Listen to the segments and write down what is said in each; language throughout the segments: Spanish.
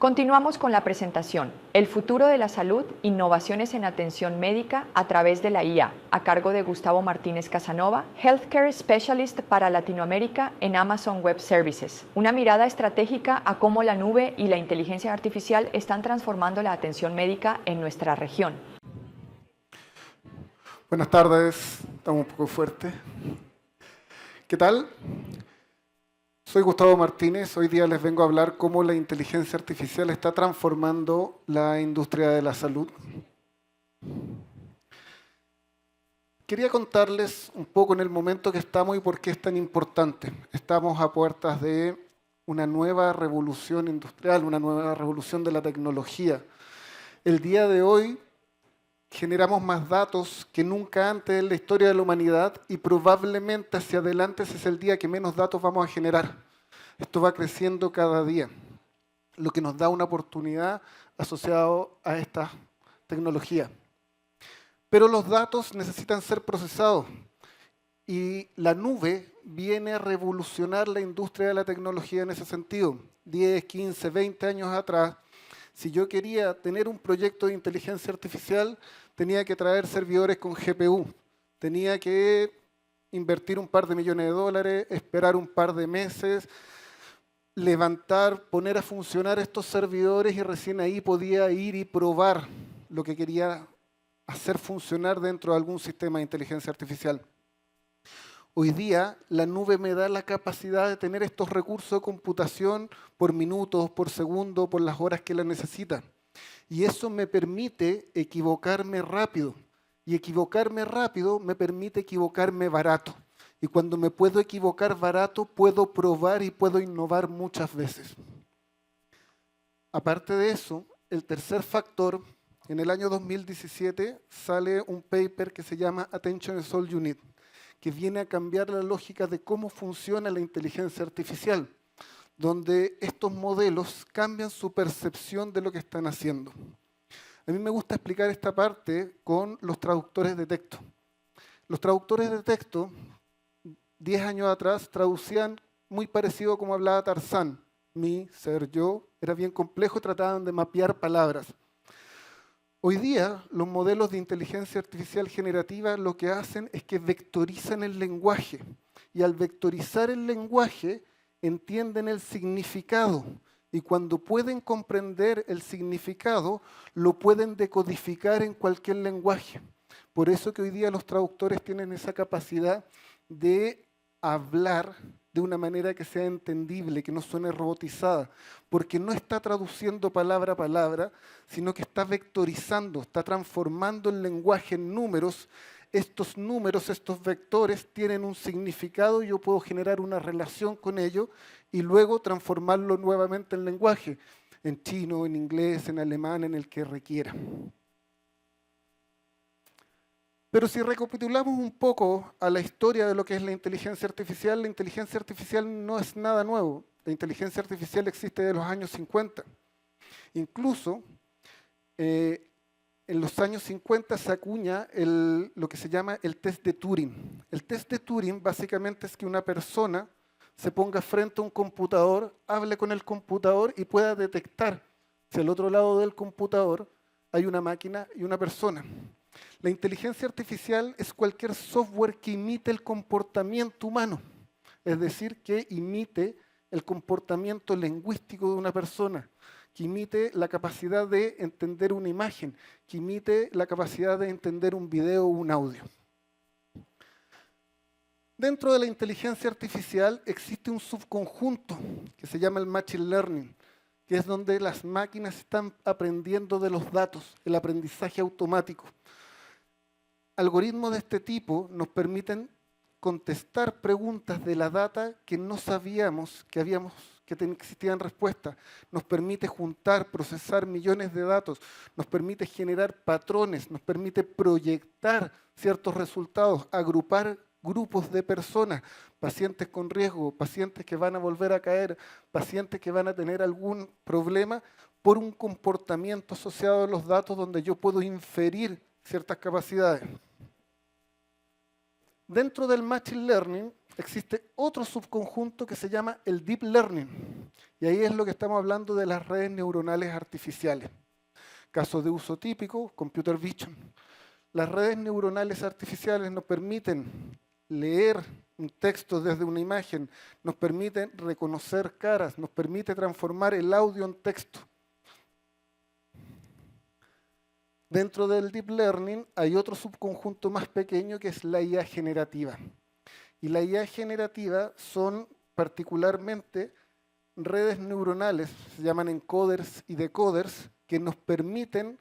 Continuamos con la presentación, El futuro de la salud, innovaciones en atención médica a través de la IA, a cargo de Gustavo Martínez Casanova, Healthcare Specialist para Latinoamérica en Amazon Web Services. Una mirada estratégica a cómo la nube y la inteligencia artificial están transformando la atención médica en nuestra región. Buenas tardes, estamos un poco fuertes. ¿Qué tal? Soy Gustavo Martínez, hoy día les vengo a hablar cómo la inteligencia artificial está transformando la industria de la salud. Quería contarles un poco en el momento que estamos y por qué es tan importante. Estamos a puertas de una nueva revolución industrial, una nueva revolución de la tecnología. El día de hoy generamos más datos que nunca antes en la historia de la humanidad y probablemente hacia adelante ese es el día que menos datos vamos a generar. Esto va creciendo cada día, lo que nos da una oportunidad asociada a esta tecnología. Pero los datos necesitan ser procesados y la nube viene a revolucionar la industria de la tecnología en ese sentido. 10, 15, 20 años atrás, si yo quería tener un proyecto de inteligencia artificial, tenía que traer servidores con GPU, tenía que invertir un par de millones de dólares, esperar un par de meses, levantar, poner a funcionar estos servidores y recién ahí podía ir y probar lo que quería hacer funcionar dentro de algún sistema de inteligencia artificial. Hoy día la nube me da la capacidad de tener estos recursos de computación por minutos, por segundo, por las horas que la necesita. Y eso me permite equivocarme rápido. Y equivocarme rápido me permite equivocarme barato. Y cuando me puedo equivocar barato, puedo probar y puedo innovar muchas veces. Aparte de eso, el tercer factor, en el año 2017 sale un paper que se llama Attention is all you need, que viene a cambiar la lógica de cómo funciona la inteligencia artificial, donde estos modelos cambian su percepción de lo que están haciendo. A mí me gusta explicar esta parte con los traductores de texto. Los traductores de texto, 10 años atrás, traducían muy parecido como hablaba Tarzán. Mi, ser, yo, era bien complejo y trataban de mapear palabras. Hoy día, los modelos de inteligencia artificial generativa lo que hacen es que vectorizan el lenguaje. Y al vectorizar el lenguaje, entienden el significado. Y cuando pueden comprender el significado, lo pueden decodificar en cualquier lenguaje. Por eso que hoy día los traductores tienen esa capacidad de hablar de una manera que sea entendible, que no suene robotizada, porque no está traduciendo palabra a palabra, sino que está vectorizando, está transformando el lenguaje en números. Estos números, estos vectores tienen un significado y yo puedo generar una relación con ello y luego transformarlo nuevamente en lenguaje, en chino, en inglés, en alemán, en el que requiera. Pero si recapitulamos un poco a la historia de lo que es la inteligencia artificial no es nada nuevo. La inteligencia artificial existe de los años 50. Incluso en los años 50 se acuña lo que se llama el test de Turing. El test de Turing básicamente es que una persona se ponga frente a un computador, hable con el computador y pueda detectar si al otro lado del computador hay una máquina y una persona. La inteligencia artificial es cualquier software que imite el comportamiento humano, es decir, que imite el comportamiento lingüístico de una persona, que imite la capacidad de entender una imagen, que imite la capacidad de entender un video o un audio. Dentro de la inteligencia artificial existe un subconjunto que se llama el Machine Learning, que es donde las máquinas están aprendiendo de los datos, el aprendizaje automático. Algoritmos de este tipo nos permiten contestar preguntas de la data que no sabíamos que existían respuestas. Nos permite juntar, procesar millones de datos, nos permite generar patrones, nos permite proyectar ciertos resultados, agrupar grupos de personas, pacientes con riesgo, pacientes que van a volver a caer, pacientes que van a tener algún problema por un comportamiento asociado a los datos donde yo puedo inferir ciertas capacidades. Dentro del Machine Learning existe otro subconjunto que se llama el Deep Learning. Y ahí es lo que estamos hablando de las redes neuronales artificiales. Caso de uso típico, Computer Vision. Las redes neuronales artificiales nos permiten leer un texto desde una imagen, nos permiten reconocer caras, nos permite transformar el audio en texto. Dentro del Deep Learning hay otro subconjunto más pequeño que es la IA generativa. Y la IA generativa son particularmente redes neuronales, se llaman encoders y decoders, que nos permiten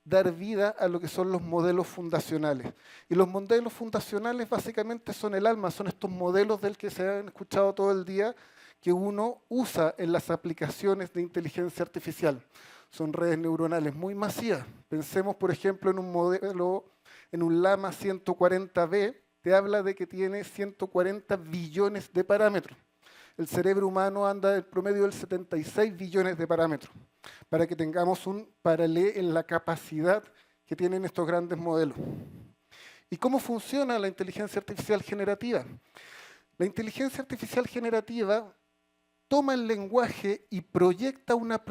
dar vida a lo que son los modelos fundacionales. Y los modelos fundacionales básicamente son el alma, son estos modelos del que se han escuchado todo el día que uno usa en las aplicaciones de inteligencia artificial. Son redes neuronales muy masivas. Pensemos, por ejemplo, en un modelo, en un Llama 140B, te habla de que tiene 140 billones de parámetros. El cerebro humano anda en promedio del 76 billones de parámetros, para que tengamos un paralelo en la capacidad que tienen estos grandes modelos. ¿Y cómo funciona la inteligencia artificial generativa? La inteligencia artificial generativa toma el lenguaje y proyecta una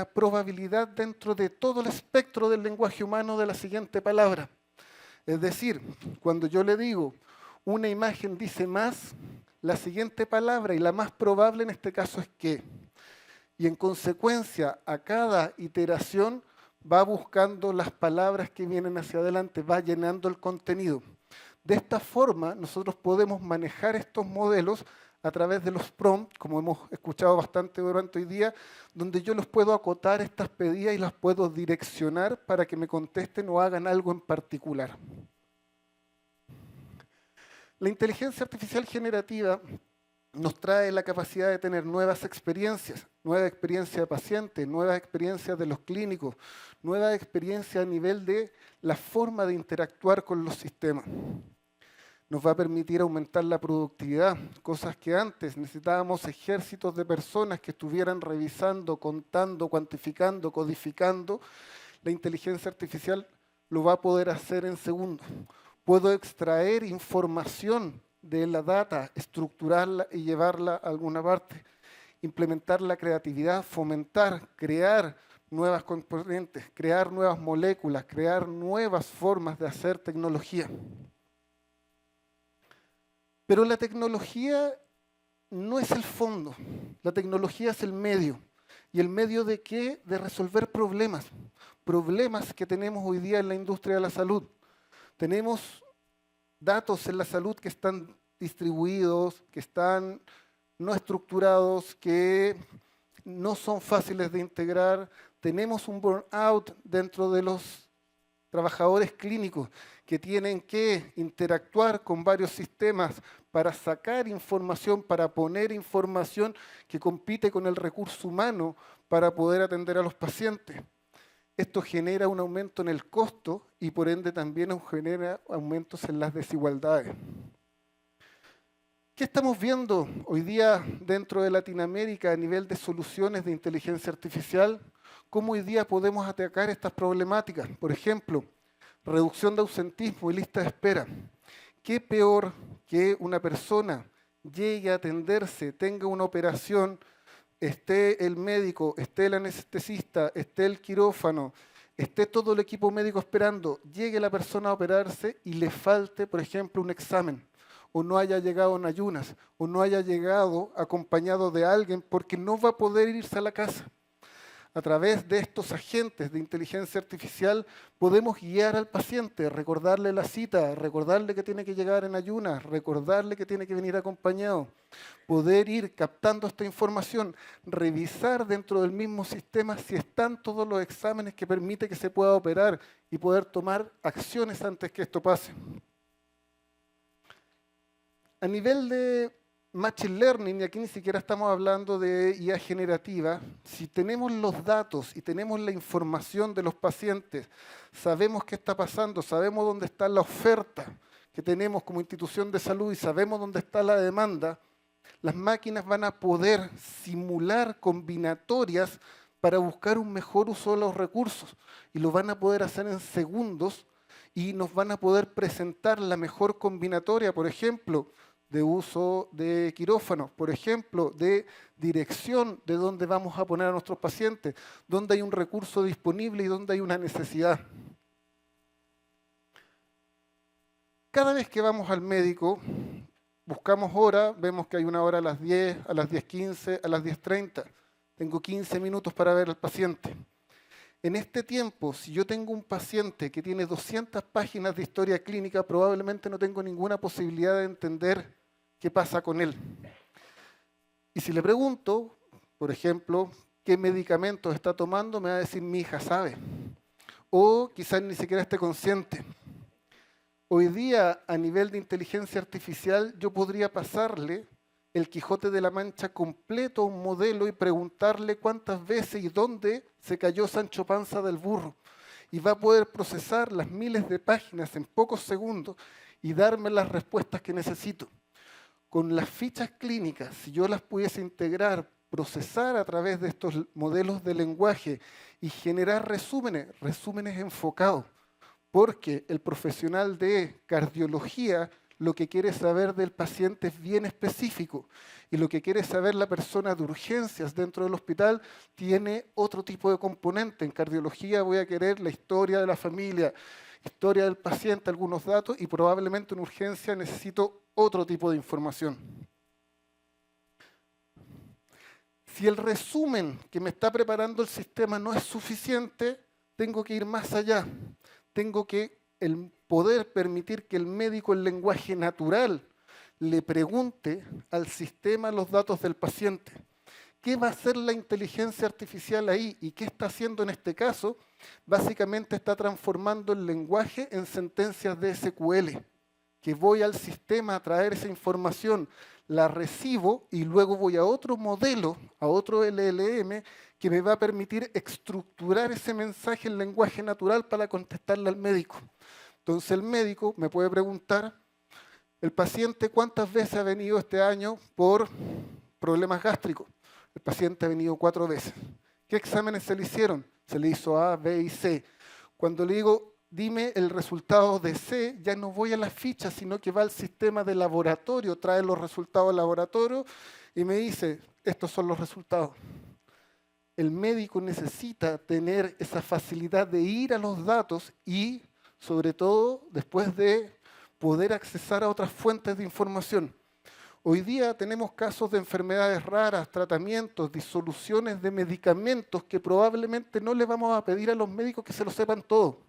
probabilidad dentro de todo el espectro del lenguaje humano de la siguiente palabra. Es decir, cuando yo le digo, una imagen dice más, la siguiente palabra y la más probable en este caso es que. Y en consecuencia, a cada iteración va buscando las palabras que vienen hacia adelante, va llenando el contenido. De esta forma, nosotros podemos manejar estos modelos a través de los prompts, como hemos escuchado bastante durante hoy día, donde yo los puedo acotar estas pedidas y las puedo direccionar para que me contesten o hagan algo en particular. La inteligencia artificial generativa nos trae la capacidad de tener nuevas experiencias de pacientes, nuevas experiencias de los clínicos, nuevas experiencias a nivel de la forma de interactuar con los sistemas. Nos va a permitir aumentar la productividad, cosas que antes necesitábamos ejércitos de personas que estuvieran revisando, contando, cuantificando, codificando. La inteligencia artificial lo va a poder hacer en segundos. Puedo extraer información de la data, estructurarla y llevarla a alguna parte, implementar la creatividad, fomentar, crear nuevas componentes, crear nuevas moléculas, crear nuevas formas de hacer tecnología. Pero la tecnología no es el fondo, la tecnología es el medio. ¿Y el medio de qué? De resolver problemas, problemas que tenemos hoy día en la industria de la salud. Tenemos datos en la salud que están distribuidos, que están no estructurados, que no son fáciles de integrar. Tenemos un burnout dentro de los trabajadores clínicos que tienen que interactuar con varios sistemas para sacar información, para poner información que compite con el recurso humano para poder atender a los pacientes. Esto genera un aumento en el costo y por ende también genera aumentos en las desigualdades. ¿Qué estamos viendo hoy día dentro de Latinoamérica a nivel de soluciones de inteligencia artificial? ¿Cómo hoy día podemos atacar estas problemáticas? Por ejemplo, reducción de ausentismo y lista de espera. ¿Qué peor que una persona llegue a atenderse, tenga una operación, esté el médico, esté el anestesista, esté el quirófano, esté todo el equipo médico esperando, llegue la persona a operarse y le falte, por ejemplo, un examen, o no haya llegado en ayunas, o no haya llegado acompañado de alguien porque no va a poder irse a la casa? A través de estos agentes de inteligencia artificial podemos guiar al paciente, recordarle la cita, recordarle que tiene que llegar en ayunas, recordarle que tiene que venir acompañado, poder ir captando esta información, revisar dentro del mismo sistema si están todos los exámenes que permite que se pueda operar y poder tomar acciones antes que esto pase. A nivel de Machine Learning, y aquí ni siquiera estamos hablando de IA generativa, si tenemos los datos y tenemos la información de los pacientes, sabemos qué está pasando, sabemos dónde está la oferta que tenemos como institución de salud y sabemos dónde está la demanda, las máquinas van a poder simular combinatorias para buscar un mejor uso de los recursos y lo van a poder hacer en segundos y nos van a poder presentar la mejor combinatoria. Por ejemplo, de uso de quirófanos, por ejemplo, de dirección de dónde vamos a poner a nuestros pacientes, dónde hay un recurso disponible y dónde hay una necesidad. Cada vez que vamos al médico, buscamos hora, vemos que hay una hora a las 10, a las 10:15, a las 10:30. Tengo 15 minutos para ver al paciente. En este tiempo, si yo tengo un paciente que tiene 200 páginas de historia clínica, probablemente no tengo ninguna posibilidad de entender qué pasa con él. Y si le pregunto, por ejemplo, qué medicamentos está tomando, me va a decir, mi hija sabe. O quizás ni siquiera esté consciente. Hoy día, a nivel de inteligencia artificial, yo podría pasarle el Quijote de la Mancha completo a un modelo y preguntarle cuántas veces y dónde se cayó Sancho Panza del burro. Y va a poder procesar las miles de páginas en pocos segundos y darme las respuestas que necesito. Con las fichas clínicas, si yo las pudiese integrar, procesar a través de estos modelos de lenguaje y generar resúmenes enfocados, porque el profesional de cardiología lo que quiere saber del paciente es bien específico y lo que quiere saber la persona de urgencias dentro del hospital tiene otro tipo de componente. En cardiología voy a querer la historia de la familia, historia del paciente, algunos datos y probablemente en urgencia necesito otro tipo de información. Si el resumen que me está preparando el sistema no es suficiente, tengo que ir más allá. Tengo que poder permitir que el médico en lenguaje natural le pregunte al sistema los datos del paciente. ¿Qué va a hacer la inteligencia artificial ahí? ¿Y qué está haciendo en este caso? Básicamente está transformando el lenguaje en sentencias de SQL, que voy al sistema a traer esa información, la recibo y luego voy a otro modelo, a otro LLM, que me va a permitir estructurar ese mensaje en lenguaje natural para contestarle al médico. Entonces el médico me puede preguntar, el paciente cuántas veces ha venido este año por problemas gástricos. El paciente ha venido 4 veces. ¿Qué exámenes se le hicieron? Se le hizo A, B y C. Cuando le digo, dime el resultado de C, ya no voy a las fichas, sino que va al sistema de laboratorio, trae los resultados del laboratorio y me dice, estos son los resultados. El médico necesita tener esa facilidad de ir a los datos y, sobre todo, después de poder accesar a otras fuentes de información. Hoy día tenemos casos de enfermedades raras, tratamientos, disoluciones de medicamentos que probablemente no le vamos a pedir a los médicos que se lo sepan todo.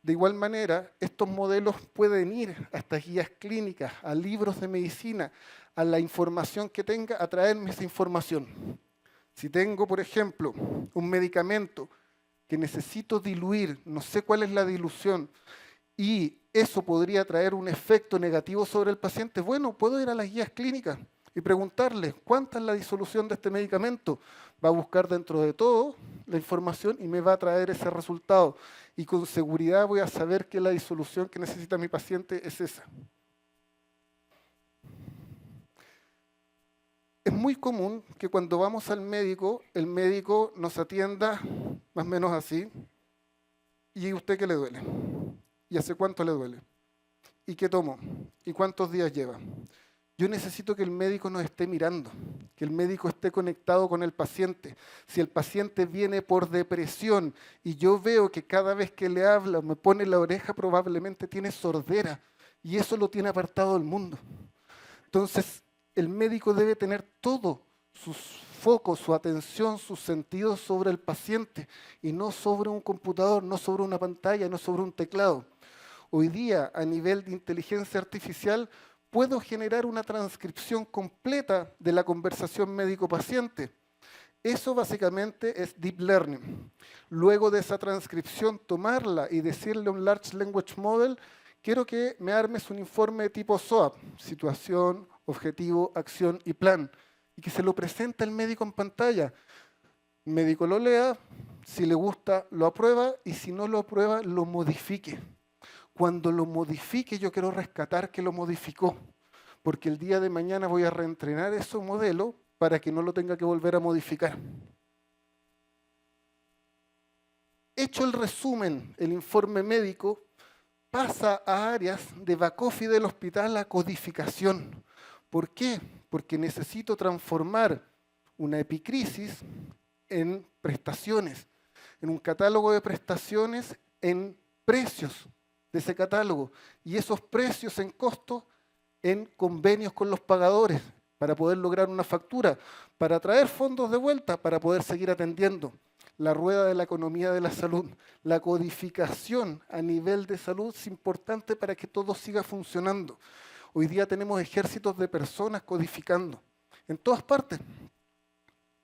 De igual manera, estos modelos pueden ir a estas guías clínicas, a libros de medicina, a la información que tenga, a traerme esa información. Si tengo, por ejemplo, un medicamento que necesito diluir, no sé cuál es la dilución, y eso podría traer un efecto negativo sobre el paciente, bueno, puedo ir a las guías clínicas y preguntarle cuánta es la disolución de este medicamento. Va a buscar dentro de todo la información y me va a traer ese resultado. Y con seguridad voy a saber que la disolución que necesita mi paciente es esa. Es muy común que cuando vamos al médico, el médico nos atienda más o menos así. ¿Y usted qué le duele? ¿Y hace cuánto le duele? ¿Y qué tomó? ¿Y cuántos días lleva? Yo necesito que el médico nos esté mirando, que el médico esté conectado con el paciente. Si el paciente viene por depresión y yo veo que cada vez que le habla me pone la oreja, probablemente tiene sordera y eso lo tiene apartado del mundo. Entonces, el médico debe tener todo sus focos, su atención, sus sentidos sobre el paciente y no sobre un computador, no sobre una pantalla, no sobre un teclado. Hoy día, a nivel de inteligencia artificial, puedo generar una transcripción completa de la conversación médico-paciente. Eso básicamente es Deep Learning. Luego de esa transcripción, tomarla y decirle a un Large Language Model, quiero que me armes un informe de tipo SOAP, situación, objetivo, acción y plan, y que se lo presente al médico en pantalla. El médico lo lea, si le gusta lo aprueba y si no lo aprueba lo modifique. Cuando lo modifique yo quiero rescatar que lo modificó, porque el día de mañana voy a reentrenar ese modelo para que no lo tenga que volver a modificar. Hecho el resumen, el informe médico, pasa a áreas de back office del hospital a codificación. ¿Por qué? Porque necesito transformar una epicrisis en prestaciones, en un catálogo de prestaciones, en precios de ese catálogo, y esos precios en costo en convenios con los pagadores para poder lograr una factura, para traer fondos de vuelta, para poder seguir atendiendo. La rueda de la economía de la salud, la codificación a nivel de salud es importante para que todo siga funcionando. Hoy día tenemos ejércitos de personas codificando en todas partes.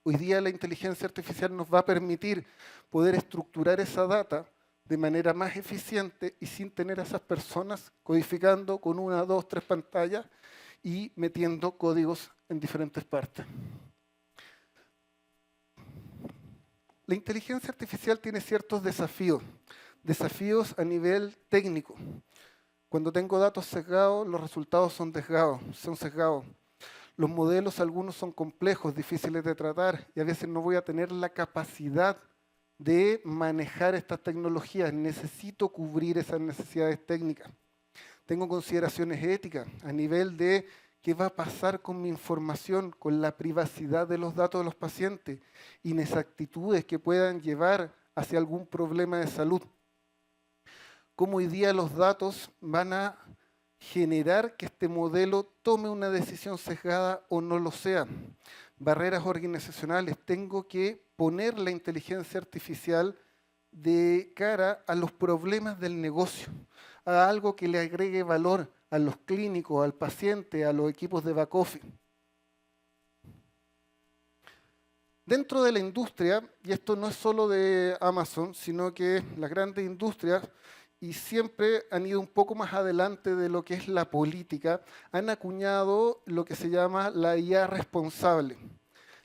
Hoy día la inteligencia artificial nos va a permitir poder estructurar esa data de manera más eficiente y sin tener a esas personas codificando con 1, 2, 3 pantallas y metiendo códigos en diferentes partes. La inteligencia artificial tiene ciertos desafíos a nivel técnico. Cuando tengo datos sesgados, los resultados son sesgados. Los modelos, algunos son complejos, difíciles de tratar, y a veces no voy a tener la capacidad de manejar estas tecnologías. Necesito cubrir esas necesidades técnicas. Tengo consideraciones éticas a nivel de qué va a pasar con mi información, con la privacidad de los datos de los pacientes, inexactitudes que puedan llevar hacia algún problema de salud. Cómo hoy día los datos van a generar que este modelo tome una decisión sesgada o no lo sea. Barreras organizacionales. Tengo que poner la inteligencia artificial de cara a los problemas del negocio, a algo que le agregue valor a los clínicos, al paciente, a los equipos de back office. Dentro de la industria, y esto no es solo de Amazon, sino que las grandes industrias, y siempre han ido un poco más adelante de lo que es la política, han acuñado lo que se llama la IA responsable.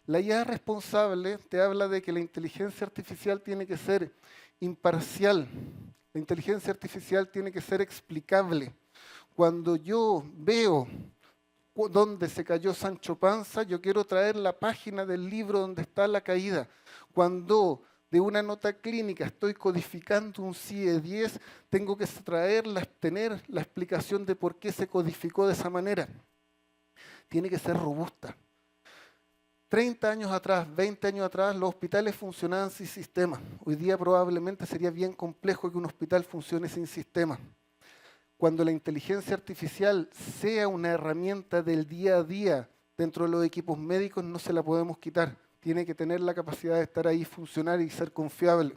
La IA responsable te habla de que la inteligencia artificial tiene que ser imparcial, la inteligencia artificial tiene que ser explicable. Cuando yo veo dónde se cayó Sancho Panza, yo quiero traer la página del libro donde está la caída. Cuando de una nota clínica estoy codificando un CIE-10, tengo que tener la explicación de por qué se codificó de esa manera. Tiene que ser robusta. 30 años atrás, 20 años atrás, los hospitales funcionaban sin sistema. Hoy día probablemente sería bien complejo que un hospital funcione sin sistema. Cuando la inteligencia artificial sea una herramienta del día a día dentro de los equipos médicos, no se la podemos quitar. Tiene que tener la capacidad de estar ahí, funcionar y ser confiable.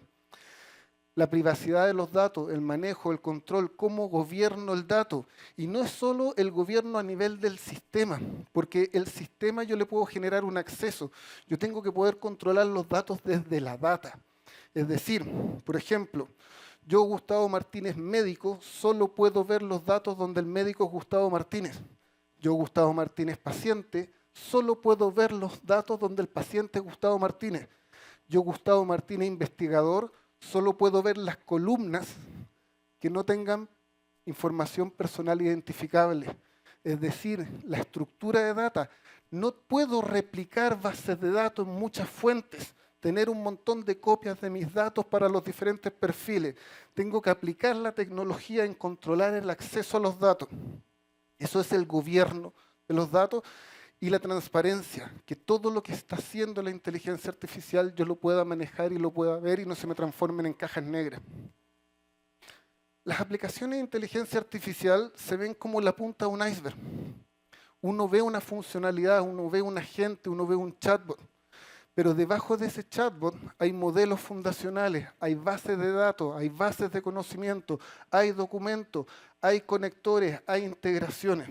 La privacidad de los datos, el manejo, el control, cómo gobierno el dato. Y no es solo el gobierno a nivel del sistema, porque el sistema yo le puedo generar un acceso. Yo tengo que poder controlar los datos desde la data. Es decir, por ejemplo, yo, Gustavo Martínez, médico, solo puedo ver los datos donde el médico es Gustavo Martínez. Yo, Gustavo Martínez, paciente, solo puedo ver los datos donde el paciente es Gustavo Martínez. Yo, Gustavo Martínez, investigador, solo puedo ver las columnas que no tengan información personal identificable. Es decir, la estructura de data. No puedo replicar bases de datos en muchas fuentes, tener un montón de copias de mis datos para los diferentes perfiles. Tengo que aplicar la tecnología en controlar el acceso a los datos. Eso es el gobierno de los datos y la transparencia, que todo lo que está haciendo la inteligencia artificial yo lo pueda manejar y lo pueda ver y no se me transformen en cajas negras. Las aplicaciones de inteligencia artificial se ven como la punta de un iceberg. Uno ve una funcionalidad, uno ve un agente, uno ve un chatbot. Pero debajo de ese chatbot hay modelos fundacionales, hay bases de datos, hay bases de conocimiento, hay documentos, hay conectores, hay integraciones.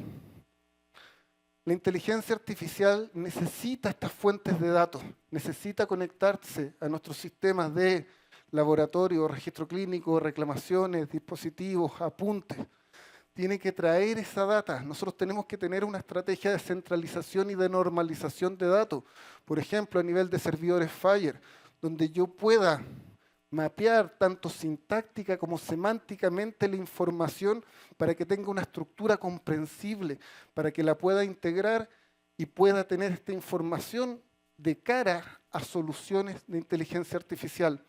La inteligencia artificial necesita estas fuentes de datos, necesita conectarse a nuestros sistemas de laboratorio, registro clínico, reclamaciones, dispositivos, apuntes. Tiene que traer esa data. Nosotros tenemos que tener una estrategia de centralización y de normalización de datos. Por ejemplo, a nivel de servidores FHIR, donde yo pueda mapear tanto sintáctica como semánticamente la información para que tenga una estructura comprensible, para que la pueda integrar y pueda tener esta información de cara a soluciones de inteligencia artificial.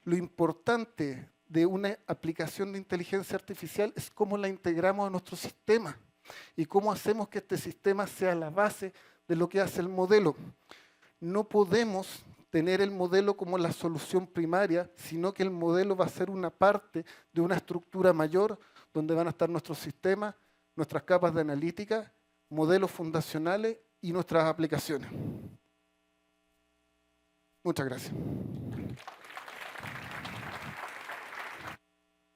Lo importante de una aplicación de inteligencia artificial es cómo la integramos a nuestro sistema y cómo hacemos que este sistema sea la base de lo que hace el modelo. No podemos tener el modelo como la solución primaria, sino que el modelo va a ser una parte de una estructura mayor donde van a estar nuestros sistemas, nuestras capas de analítica, modelos fundacionales y nuestras aplicaciones. Muchas gracias.